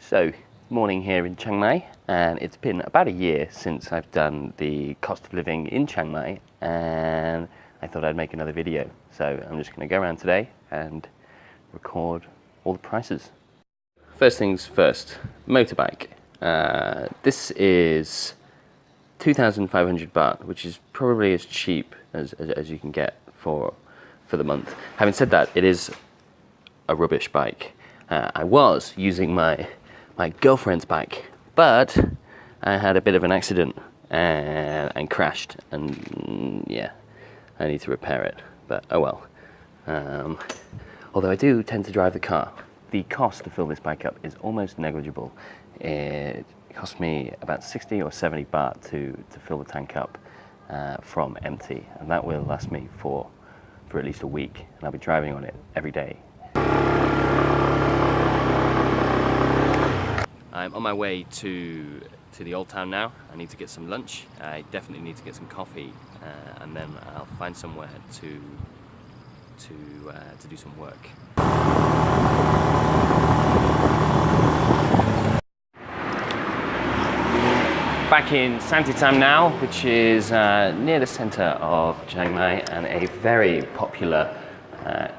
So, morning here in Chiang Mai, and it's been about a year since I've done the cost of living in Chiang Mai, and I thought I'd make another video. So I'm just going to go around today and record all the prices. First things first, motorbike. This is 2,500 baht, which is probably as cheap as you can get for the month. Having said that, it is a rubbish bike. I was using my girlfriend's bike, but I had a bit of an accident and crashed, and yeah, I need to repair it, but oh well. Although I do tend to drive the car. The cost to fill this bike up is almost negligible. It cost me about 60 or 70 baht to fill the tank up from empty, and that will last me for at least a week, and I'll be driving on it every day. I'm on my way to the old town now. I need to get some lunch. I definitely need to get some coffee, and then I'll find somewhere to do some work. Back in Santitam now, which is near the centre of Chiang Mai and a very popular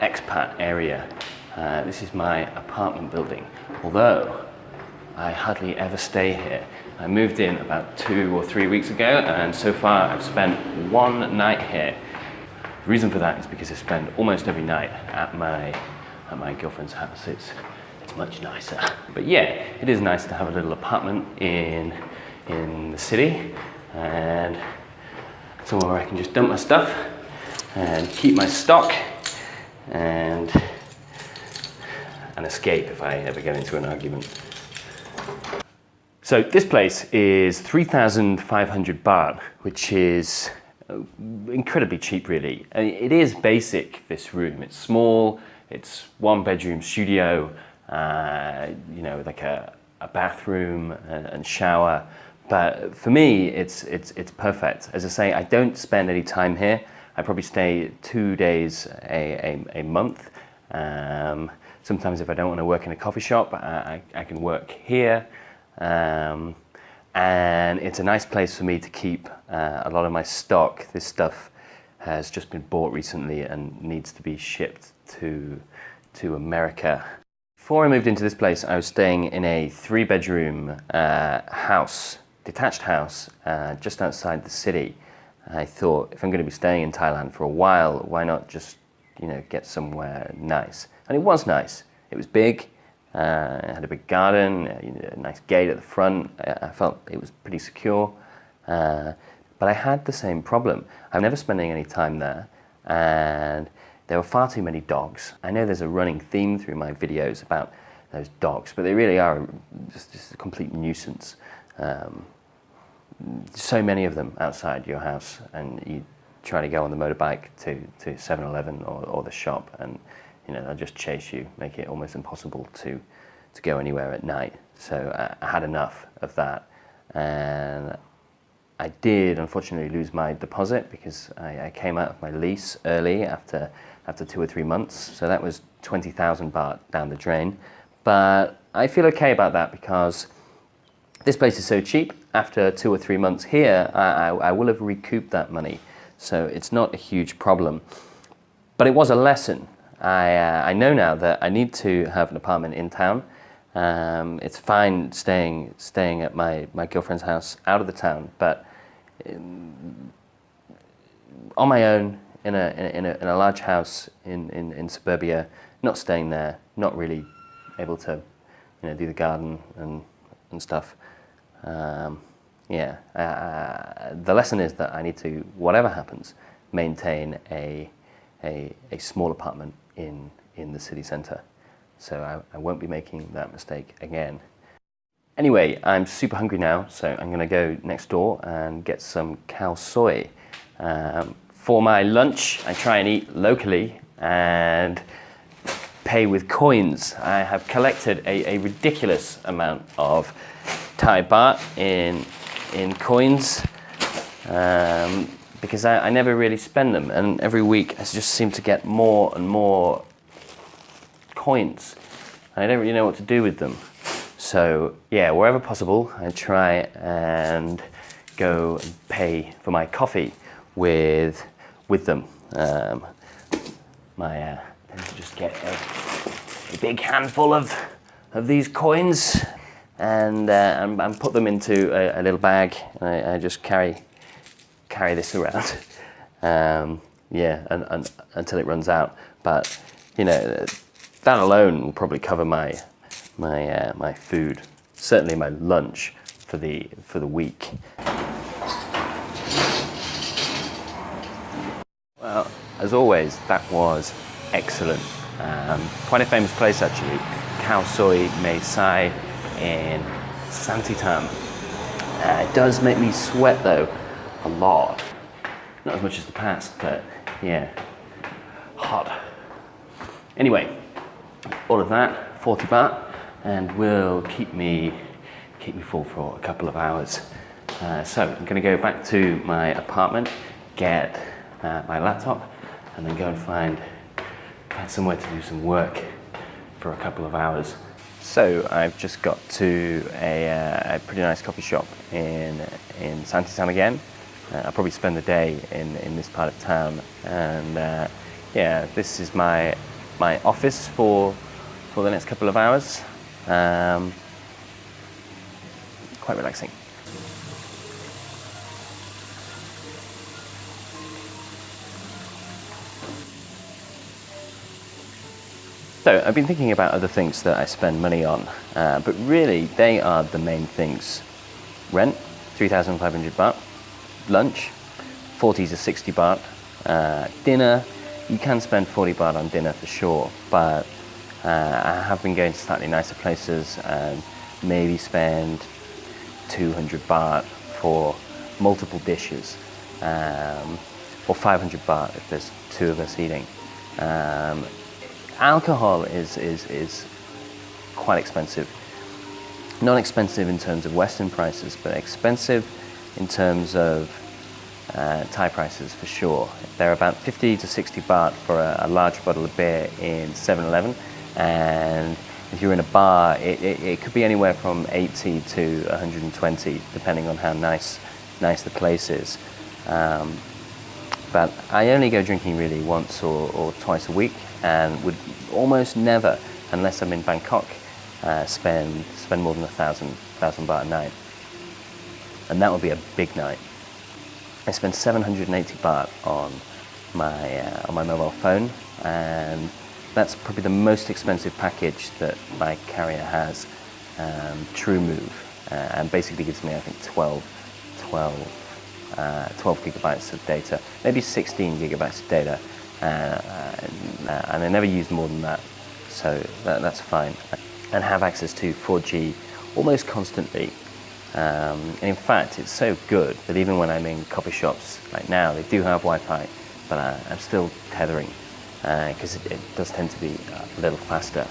expat area. This is my apartment building, although I hardly ever stay here. I moved in about 2 or 3 weeks ago, and so far I've spent one night here. The reason for that is because I spend almost every night at my girlfriend's house. It's much nicer. But yeah, it is nice to have a little apartment in the city, and somewhere where I can just dump my stuff and keep my stock and escape if I ever get into an argument. So this place is 3,500 baht, which is incredibly cheap really. It is basic, this room. It's small, it's 1-bedroom studio, you know, like a bathroom and shower. But for me, it's perfect. As I say, I don't spend any time here. I probably stay 2 days a month. Sometimes if I don't want to work in a coffee shop, I can work here. And it's a nice place for me to keep a lot of my stock. This stuff has just been bought recently and needs to be shipped to America. Before I moved into this place, I was staying in a 3-bedroom house, detached house, just outside the city. I thought, if I'm going to be staying in Thailand for a while, why not just, you know, get somewhere nice? And it was nice. It was big. It had a big garden, a nice gate at the front. I felt it was pretty secure. But I had the same problem. I'm never spending any time there, and there were far too many dogs. I know there's a running theme through my videos about those dogs, but they really are just a complete nuisance. So many of them outside your house, and you try to go on the motorbike to 7-Eleven or the shop, and you know, they'll just chase you, make it almost impossible to go anywhere at night. So I had enough of that, and I did unfortunately lose my deposit because I came out of my lease early after 2 or 3 months. So that was 20,000 baht down the drain. But I feel okay about that because this place is so cheap. After 2 or 3 months here, I will have recouped that money. So it's not a huge problem. But it was a lesson. I know now that I need to have an apartment in town. It's fine staying at my girlfriend's house out of the town, but on my own in a large house in suburbia, not staying there, not really able to, you know, do the garden and stuff. Yeah, the lesson is that I need to, whatever happens, maintain a small apartment in the city centre. So I won't be making that mistake again. Anyway, I'm super hungry now, so I'm going to go next door and get some khao soi. For my lunch, I try and eat locally and pay with coins. I have collected a ridiculous amount of Thai baht in coins. Because I never really spend them, and every week I just seem to get more and more coins. I don't really know what to do with them. So yeah, wherever possible, I try and go and pay for my coffee with them. I tend to just get a big handful of these coins and put them into a little bag. I just carry this around, yeah, and until it runs out. But you know, that alone will probably cover my food, certainly my lunch for the week. Well, as always, that was excellent. Quite a famous place actually, Khao Soi Mae Sai in Santitam. It does make me sweat though, a lot. Not as much as the past, but yeah, hot. Anyway, all of that, 40 baht, and will keep me full for a couple of hours. So I'm going to go back to my apartment, get my laptop, and then go and find somewhere to do some work for a couple of hours. So I've just got to a pretty nice coffee shop in Santitam again. I'll probably spend the day in this part of town, and yeah, this is my office for the next couple of hours. Quite relaxing. So I've been thinking about other things that I spend money on, but really they are the main things. Rent, 3,500 baht. Lunch, 40 to 60 baht. Dinner, you can spend 40 baht on dinner for sure, but I have been going to slightly nicer places and maybe spend 200 baht for multiple dishes, or 500 baht if there's two of us eating. Alcohol is quite expensive. Not expensive in terms of Western prices, but expensive in terms of Thai prices for sure. They're about 50 to 60 baht for a large bottle of beer in 7-Eleven, and if you're in a bar, it could be anywhere from 80 to 120, depending on how nice the place is. But I only go drinking really once or twice a week, and would almost never, unless I'm in Bangkok, spend more than 1,000 baht a night. And that would be a big night. I spent 780 baht on my mobile phone, and that's probably the most expensive package that my carrier has. TrueMove, and basically gives me, I think, 12 gigabytes of data, maybe 16 gigabytes of data, and I never use more than that, so that's fine. And have access to 4G almost constantly. And in fact, it's so good that even when I'm in coffee shops, like now, they do have Wi-Fi, but I'm still tethering, because it does tend to be a little faster.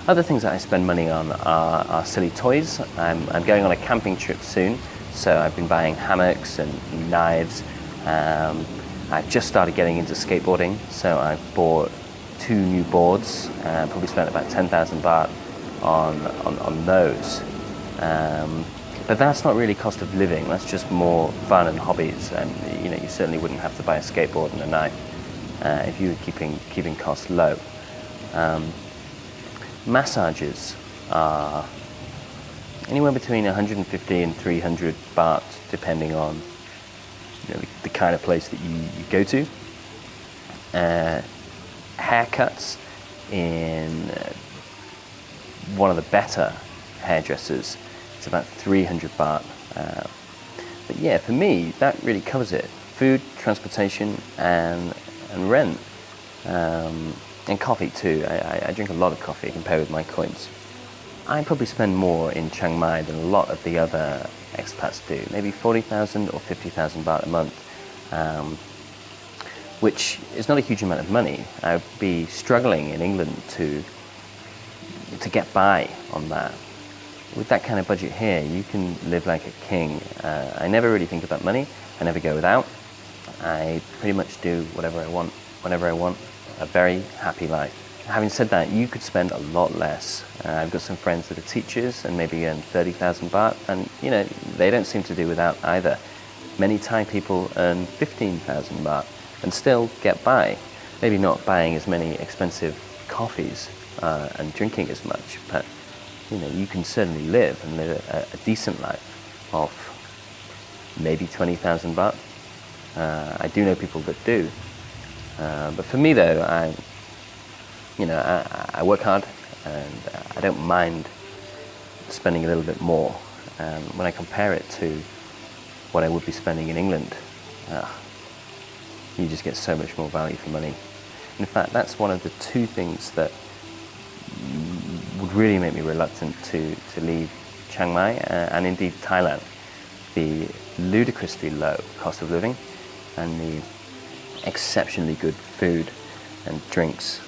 Other things that I spend money on are silly toys. I'm going on a camping trip soon, so I've been buying hammocks and knives. I've just started getting into skateboarding, so I've bought 2 new boards, probably spent about 10,000 baht on those. But that's not really cost of living, that's just more fun and hobbies, and you know, you certainly wouldn't have to buy a skateboard and a knife if you were keeping costs low. Massages are anywhere between 150 and 300 baht, depending on, you know, the kind of place that you go to. Haircuts in one of the better hairdressers, it's about 300 baht. But yeah, for me, that really covers it. Food, transportation, and rent. And coffee too. I drink a lot of coffee compared with my coins. I probably spend more in Chiang Mai than a lot of the other expats do. Maybe 40,000 or 50,000 baht a month, which is not a huge amount of money. I would be struggling in England to get by on that. With that kind of budget here, you can live like a king. I never really think about money. I never go without. I pretty much do whatever I want, whenever I want. A very happy life. Having said that, you could spend a lot less. I've got some friends that are teachers and maybe earn 30,000 baht, and you know, they don't seem to do without either. Many Thai people earn 15,000 baht and still get by. Maybe not buying as many expensive coffees and drinking as much, but you know, you can certainly live and live a decent life of maybe 20,000 baht. I do know people that do. But for me though, I work hard and I don't mind spending a little bit more. When I compare it to what I would be spending in England, you just get so much more value for money. In fact, that's one of the two things that would really make me reluctant to leave Chiang Mai and indeed Thailand. The ludicrously low cost of living and the exceptionally good food and drinks